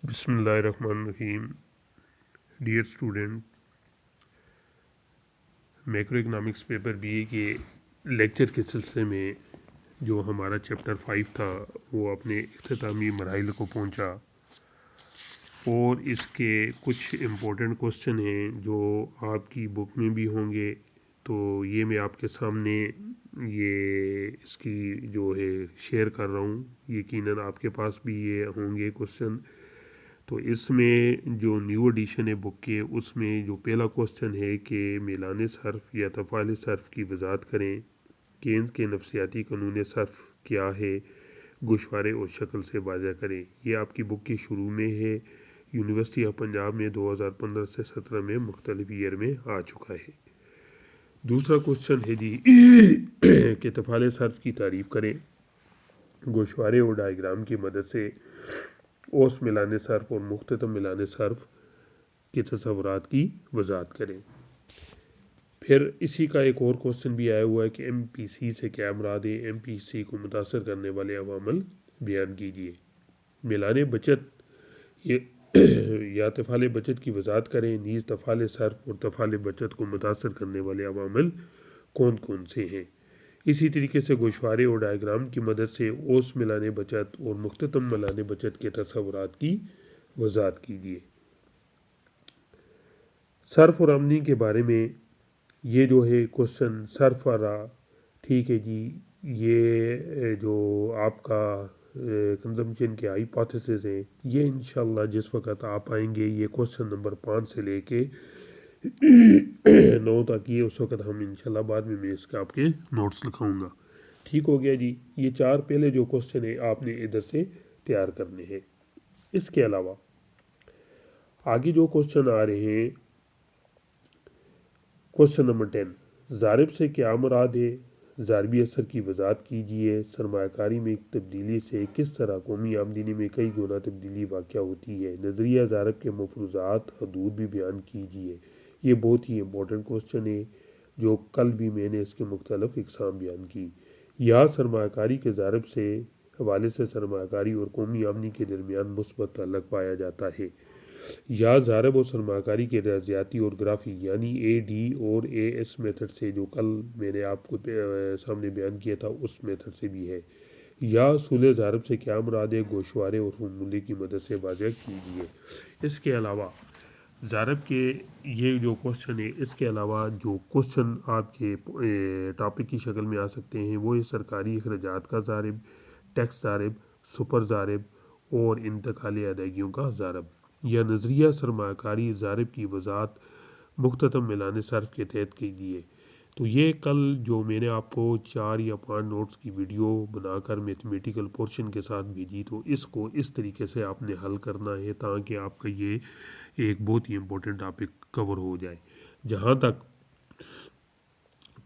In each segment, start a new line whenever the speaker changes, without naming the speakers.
بسم اللہ الرحمن الرحیم. Dear student, macro economics paper B A کے لیکچر کے سلسلے میں جو ہمارا چیپٹر 5 تھا وہ اپنے اختتامی مراحل کو پہنچا، اور اس کے کچھ امپورٹنٹ کوسچن ہیں جو آپ کی بک میں بھی ہوں گے. تو یہ میں آپ کے سامنے یہ اس کی جو ہے شیئر کر رہا ہوں. یقیناً آپ کے پاس بھی یہ ہوں گے کوسچن. تو اس میں جو نیو ایڈیشن ہے بک کے، اس میں جو پہلا کوسچن ہے کہ میلان صرف یا تفعیل صرف کی وضاحت کریں. کینز کے نفسیاتی قانون صرف کیا ہے، گوشوارے اور شکل سے واضح کریں. یہ آپ کی بک کے شروع میں ہے. یونیورسٹی آف پنجاب میں 2015 سے 17 میں مختلف ایئر میں آ چکا ہے. دوسرا کوسچن ہے جی کہ تفعیل صرف کی تعریف کریں. گوشوارے اور ڈائیگرام کی مدد سے اوس میلان صرف اور مختتم میلان صرف کے تصورات کی وضاحت کریں. پھر اسی کا ایک اور کوسچن بھی آیا ہوا ہے کہ ایم پی سی سے کیا مراد ہے. ایم پی سی کو متاثر کرنے والے عوامل بیان کیجیے. میلان بچت یا تفعیل بچت کی وضاحت کریں. نیز تفعیل صرف اور تفعیل بچت کو متاثر کرنے والے عوامل کون کون سے ہیں. اسی طریقے سے گوشوارے اور ڈائیگرام کی مدد سے اوس میلان بچت اور مختتم میلان بچت کے تصورات کی وضاحت کیجیے. صرف اور آمدنی کے بارے میں یہ جو ہے کوسچن صرف آ رہا، ٹھیک ہے جی. یہ جو آپ کا کنزمپشن کے ہائپوتھیسس ہیں، یہ انشاءاللہ جس وقت آپ آئیں گے یہ کوسچن نمبر 5 سے لے کے 9 تک، یہ اس وقت ہم انشاءاللہ بعد میں اس کے آپ کے نوٹس لکھاؤں گا. ٹھیک ہو گیا جی. یہ 4 پہلے جو کوسچن ہیں آپ نے ادھر سے تیار کرنے ہیں. اس کے علاوہ آگے جو کوسچن آ رہے ہیں، کوسچن نمبر 10، ضارب سے کیا مراد ہے، ضاربی اثر کی وضاحت کیجیے. سرمایہ کاری میں تبدیلی سے کس طرح قومی آمدنی میں کئی گنا تبدیلی واقع ہوتی ہے. نظریہ ضارب کے مفروضات حدود بھی بیان کیجیے. یہ بہت ہی امپورٹنٹ کوسچن ہے جو کل بھی میں نے اس کے مختلف اقسام بیان کی. یہاں سرمایہ کاری کے ضارب سے حوالے سے سرمایہ کاری اور قومی آمدنی کے درمیان مثبت تعلق پایا جاتا ہے. یا ضارب اور سرمایہ کاری کے ریاضیاتی اور گرافی یعنی اے ڈی اور اے ایس میتھڈ سے جو کل میں نے آپ کو سامنے بیان کیا تھا اس میتھڈ سے بھی ہے. یا اصول ضارب سے کیا مراد ہے، گوشوارے اور فارمولے کی مدد سے واضح کیجیے. اس کے علاوہ ضارب کے یہ جو کوسچن ہے، اس کے علاوہ جو کوسچن آپ کے ٹاپک کی شکل میں آ سکتے ہیں وہ ہے سرکاری اخراجات کا ضارب، ٹیکس ضارب، سپر ضارب اور انتقالی ادائیگیوں کا ضارب. یا نظریہ سرمایہ کاری ضارب کی وضاحت مختتم میلان صرف کے تحت کیجیے. تو یہ کل جو میں نے آپ کو 4 یا 5 نوٹس کی ویڈیو بنا کر میتھمیٹیکل پورشن کے ساتھ بھیجی، تو اس کو اس طریقے سے آپ نے حل کرنا ہے تاکہ آپ کا یہ ایک بہت ہی امپورٹنٹ ٹاپک کور ہو جائے. جہاں تک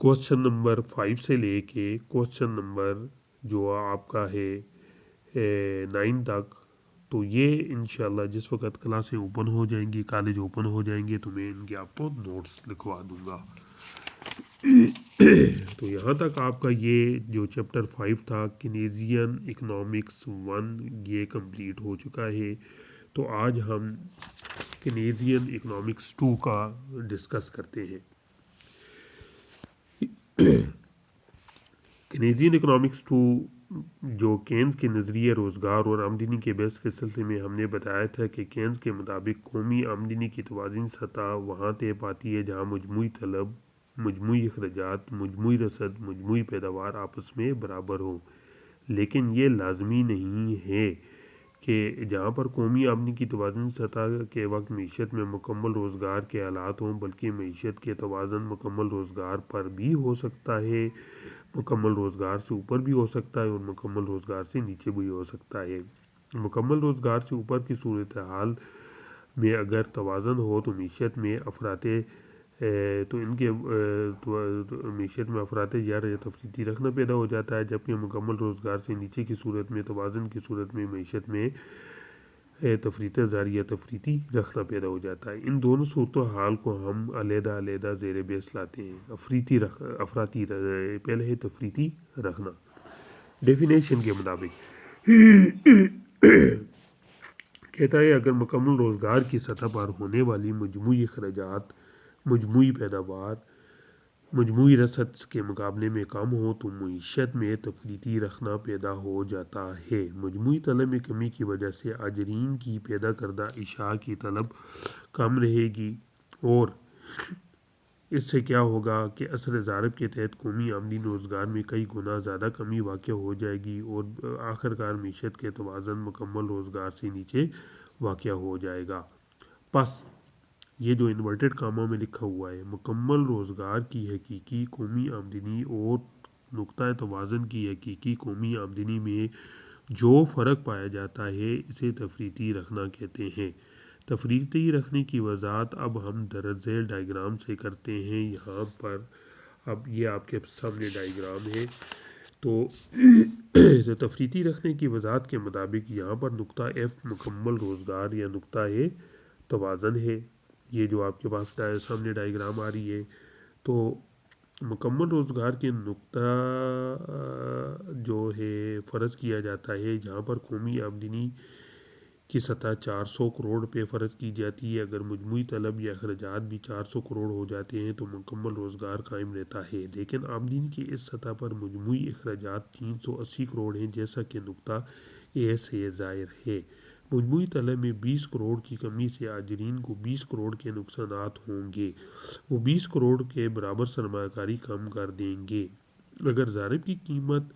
کوسچن نمبر 5 سے لے کے کوسچن نمبر جو آپ کا ہے 9 تک، تو یہ انشاءاللہ جس وقت کلاسیں اوپن ہو جائیں گی، کالج اوپن ہو جائیں گے، تو میں ان کے آپ کو نوٹس لکھوا دوں گا. تو یہاں تک آپ کا یہ جو چیپٹر 5 تھا کینیزین اکنامکس 1 یہ کمپلیٹ ہو چکا ہے. تو آج ہم کینیزین اکنامکس 2 کا ڈسکس کرتے ہیں. کینیزین اکنامکس 2 جو کینز کے نظریہ روزگار اور آمدنی کے بحث کے سلسلے میں ہم نے بتایا تھا کہ کینز کے مطابق قومی آمدنی کی توازن سطح وہاں طے پاتی ہے جہاں مجموعی طلب، مجموعی اخراجات، مجموعی رصد، مجموعی پیداوار آپس میں برابر ہوں. لیکن یہ لازمی نہیں ہے کہ جہاں پر قومی آمدنی کی توازن سطح کے وقت معیشت میں مکمل روزگار کے حالات ہوں، بلکہ معیشت کے توازن مکمل روزگار پر بھی ہو سکتا ہے، مکمل روزگار سے اوپر بھی ہو سکتا ہے اور مکمل روزگار سے نیچے بھی ہو سکتا ہے. مکمل روزگار سے اوپر کی صورتحال میں اگر توازن ہو تو معیشت میں افراط زر یا تفریطی رکھنا پیدا ہو جاتا ہے، جبکہ مکمل روزگار سے نیچے کی صورت میں توازن کی صورت میں معیشت میں تفریط زر یا تفریطی رکھنا پیدا ہو جاتا ہے. ان دونوں صورتحال کو ہم علیحدہ علیحدہ زیر بحث لاتے ہیں. افراطی پہلے ہے تفریطی رکھنا. ڈیفینیشن کے مطابق کہتا ہے اگر مکمل روزگار کی سطح پر ہونے والی مجموعی اخراجات مجموعی پیداوار مجموعی رسد کے مقابلے میں کم ہو تو معیشت میں تفریطی رخنہ پیدا ہو جاتا ہے۔ مجموعی طلب میں کمی کی وجہ سے آجرین کی پیدا کردہ اشیاء کی طلب کم رہے گی اور اس سے کیا ہوگا کہ اثر ضارب کے تحت قومی آمدنی روزگار میں کئی گنا زیادہ کمی واقع ہو جائے گی اور آخرکار معیشت کے توازن مکمل روزگار سے نیچے واقع ہو جائے گا۔ پس یہ جو انورٹڈ کاموں میں لکھا ہوا ہے، مکمل روزگار کی حقیقی قومی آمدنی اور نقطہ توازن کی حقیقی قومی آمدنی میں جو فرق پایا جاتا ہے اسے تفریطی رخنہ کہتے ہیں۔ تفریطی رکھنے کی وضاحت اب ہم درج ذیل ڈائیگرام سے کرتے ہیں۔ یہاں پر اب یہ آپ کے سامنے ڈائیگرام ہے تو تفریطی رکھنے کی وضاحت کے مطابق یہاں پر نقطہ ایف مکمل روزگار یا نقطہ توازن ہے۔ یہ جو آپ کے پاس سامنے ڈائیگرام آ رہی ہے تو مکمل روزگار کے نقطہ جو ہے فرض کیا جاتا ہے جہاں پر قومی آمدنی کی سطح 400 کروڑ پہ فرض کی جاتی ہے۔ اگر مجموعی طلب یا اخراجات بھی 400 کروڑ ہو جاتے ہیں تو مکمل روزگار قائم رہتا ہے، لیکن آمدنی کی اس سطح پر مجموعی اخراجات 380 کروڑ ہیں جیسا کہ نقطہ اے سے ظاہر ہے۔ مجموعی طلب میں 20 کروڑ کی کمی سے آجرین کو 20 کروڑ کے نقصانات ہوں گے، وہ 20 کروڑ کے برابر سرمایہ کاری کم کر دیں گے۔ اگر ضارب کی قیمت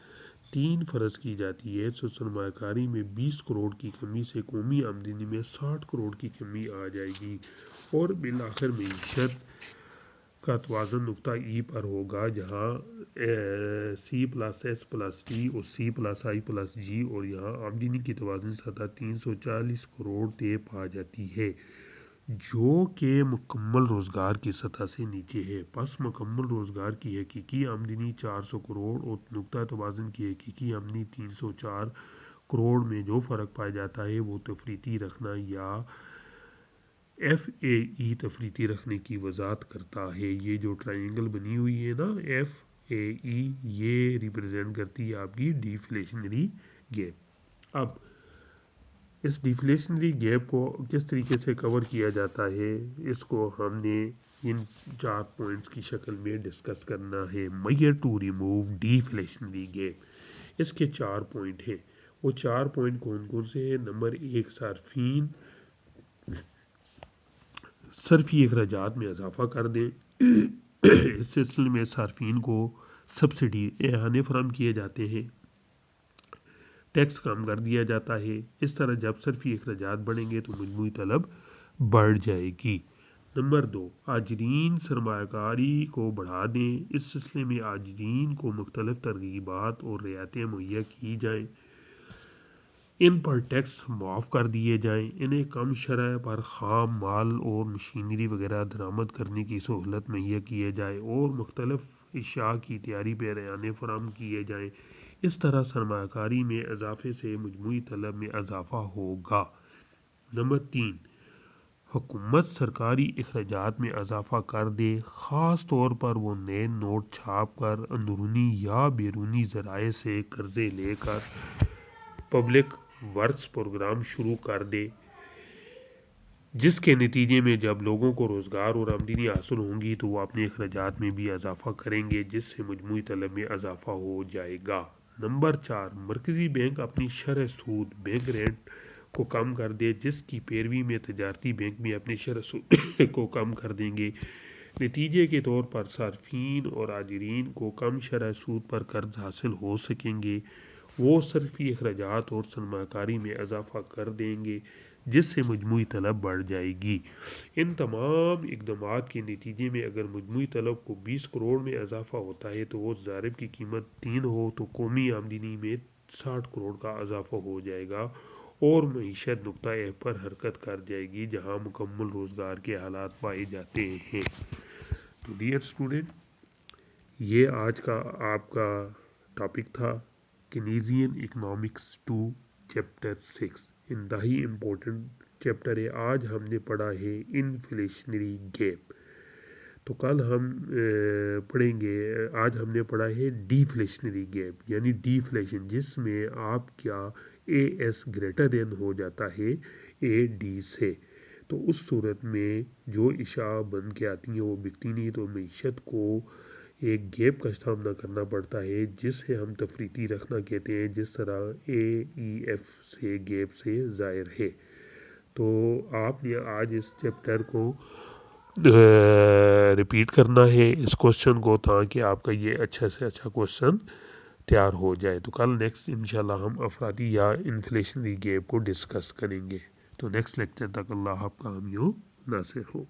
3 فرض کی جاتی ہے تو سرمایہ کاری میں 20 کروڑ کی کمی سے قومی آمدنی میں 60 کروڑ کی کمی آ جائے گی اور بالآخر معیشت کا توازن نقطہ ای پر ہوگا جہاں C plus S plus T اور سی پلس آئی پلس جی اور یہاں آمدنی کی توازن سطح 340 کروڑ طے پا جاتی ہے جو کہ مکمل روزگار کی سطح سے نیچے ہے۔ پس مکمل روزگار کی حقیقی آمدنی 400 کروڑ اور نقطہ توازن کی حقیقی آمدنی 304 کروڑ میں جو فرق پایا جاتا ہے وہ تفریطی رکھنا یا ایف اے ای تفریطی رکھنے کی وضاحت کرتا ہے۔ یہ جو ٹرائنگل بنی ہوئی ہے نا ایف اے ای، یہ ریپرزینٹ کرتی ہے آپ کی ڈیفلیشنری گیپ۔ اب اس ڈیفلیشنری گیپ کو کس طریقے سے کور کیا جاتا ہے اس کو ہم نے ان 4 پوائنٹس کی شکل میں ڈسکس کرنا ہے۔ Measure to remove deflationary gap, اس کے 4 پوائنٹ ہیں۔ وہ 4 پوائنٹ کون کون سے ہیں؟ نمبر 1، صارفین صرفی اخراجات میں اضافہ کر دیں۔ اس سلسلے میں صارفین کو سبسڈی اعانے فراہم کیے جاتے ہیں، ٹیکس کم کر دیا جاتا ہے۔ اس طرح جب صرفی اخراجات بڑھیں گے تو مجموعی طلب بڑھ جائے گی۔ نمبر 2، آجرین سرمایہ کاری کو بڑھا دیں۔ اس سلسلے میں آجرین کو مختلف ترغیبات اور رعایتیں مہیا کی جائیں، ان پر ٹیکس معاف کر دیے جائیں، انہیں کم شرح پر خام مال اور مشینری وغیرہ درآمد کرنے کی سہولت مہیا کیے جائے اور مختلف اشیاء کی تیاری پر اعانے فراہم کیے جائیں۔ اس طرح سرمایہ کاری میں اضافے سے مجموعی طلب میں اضافہ ہوگا۔ نمبر 3، حکومت سرکاری اخراجات میں اضافہ کر دے، خاص طور پر وہ نئے نوٹ چھاپ کر اندرونی یا بیرونی ذرائع سے قرضے لے کر پبلک ورکس پروگرام شروع کر دے، جس کے نتیجے میں جب لوگوں کو روزگار اور آمدنی حاصل ہوں گی تو وہ اپنے اخراجات میں بھی اضافہ کریں گے جس سے مجموعی طلب میں اضافہ ہو جائے گا۔ نمبر 4، مرکزی بینک اپنی شرح سود بینک ریٹ کو کم کر دے، جس کی پیروی میں تجارتی بینک بھی اپنی شرح سود کو کم کر دیں گے۔ نتیجے کے طور پر صارفین اور آجرین کو کم شرح سود پر قرض حاصل ہو سکیں گے، وہ صرفی اخراجات اور سرمایہ کاری میں اضافہ کر دیں گے جس سے مجموعی طلب بڑھ جائے گی۔ ان تمام اقدامات کے نتیجے میں اگر مجموعی طلب کو 20 کروڑ میں اضافہ ہوتا ہے تو وہ ضارب کی قیمت 3 ہو تو قومی آمدنی میں 60 کروڑ کا اضافہ ہو جائے گا اور معیشت نقطہ ایف پر حرکت کر جائے گی جہاں مکمل روزگار کے حالات پائے جاتے ہیں۔ تو ڈیئر اسٹوڈنٹ، یہ آج کا آپ کا ٹاپک تھا کینیزین اکنامکس 2 چیپٹر 6، انتہائی امپورٹنٹ چیپٹر ہے۔ آج ہم نے پڑھا ہے انفلیشنری گیپ، تو کل ہم پڑھیں گے، آج ہم نے پڑھا ہے ڈیفلیشنری گیپ یعنی ڈیفلیشن، جس میں آپ کیا اے ایس گریٹر دین ہو جاتا ہے اے ڈی سے، تو اس صورت میں جو اشاع بن کے آتی ہیں وہ بکتی نہیں، تو معیشت کو ایک گیپ کا سامنا کرنا پڑتا ہے جسے ہم تفریطی رکھنا کہتے ہیں، جس طرح اے ای ایف سے گیپ سے ظاہر ہے۔ تو آپ نے آج اس چیپٹر کو ریپیٹ کرنا ہے اس کوشچن کو، تاکہ آپ کا یہ اچھا سے اچھا کوشچن تیار ہو جائے۔ تو کل نیکسٹ انشاءاللہ ہم افرادی یا انفلیشنری گیپ کو ڈسکس کریں گے۔ تو نیکسٹ لیکچر تک اللہ آپ کا حامی و ناصر ہو۔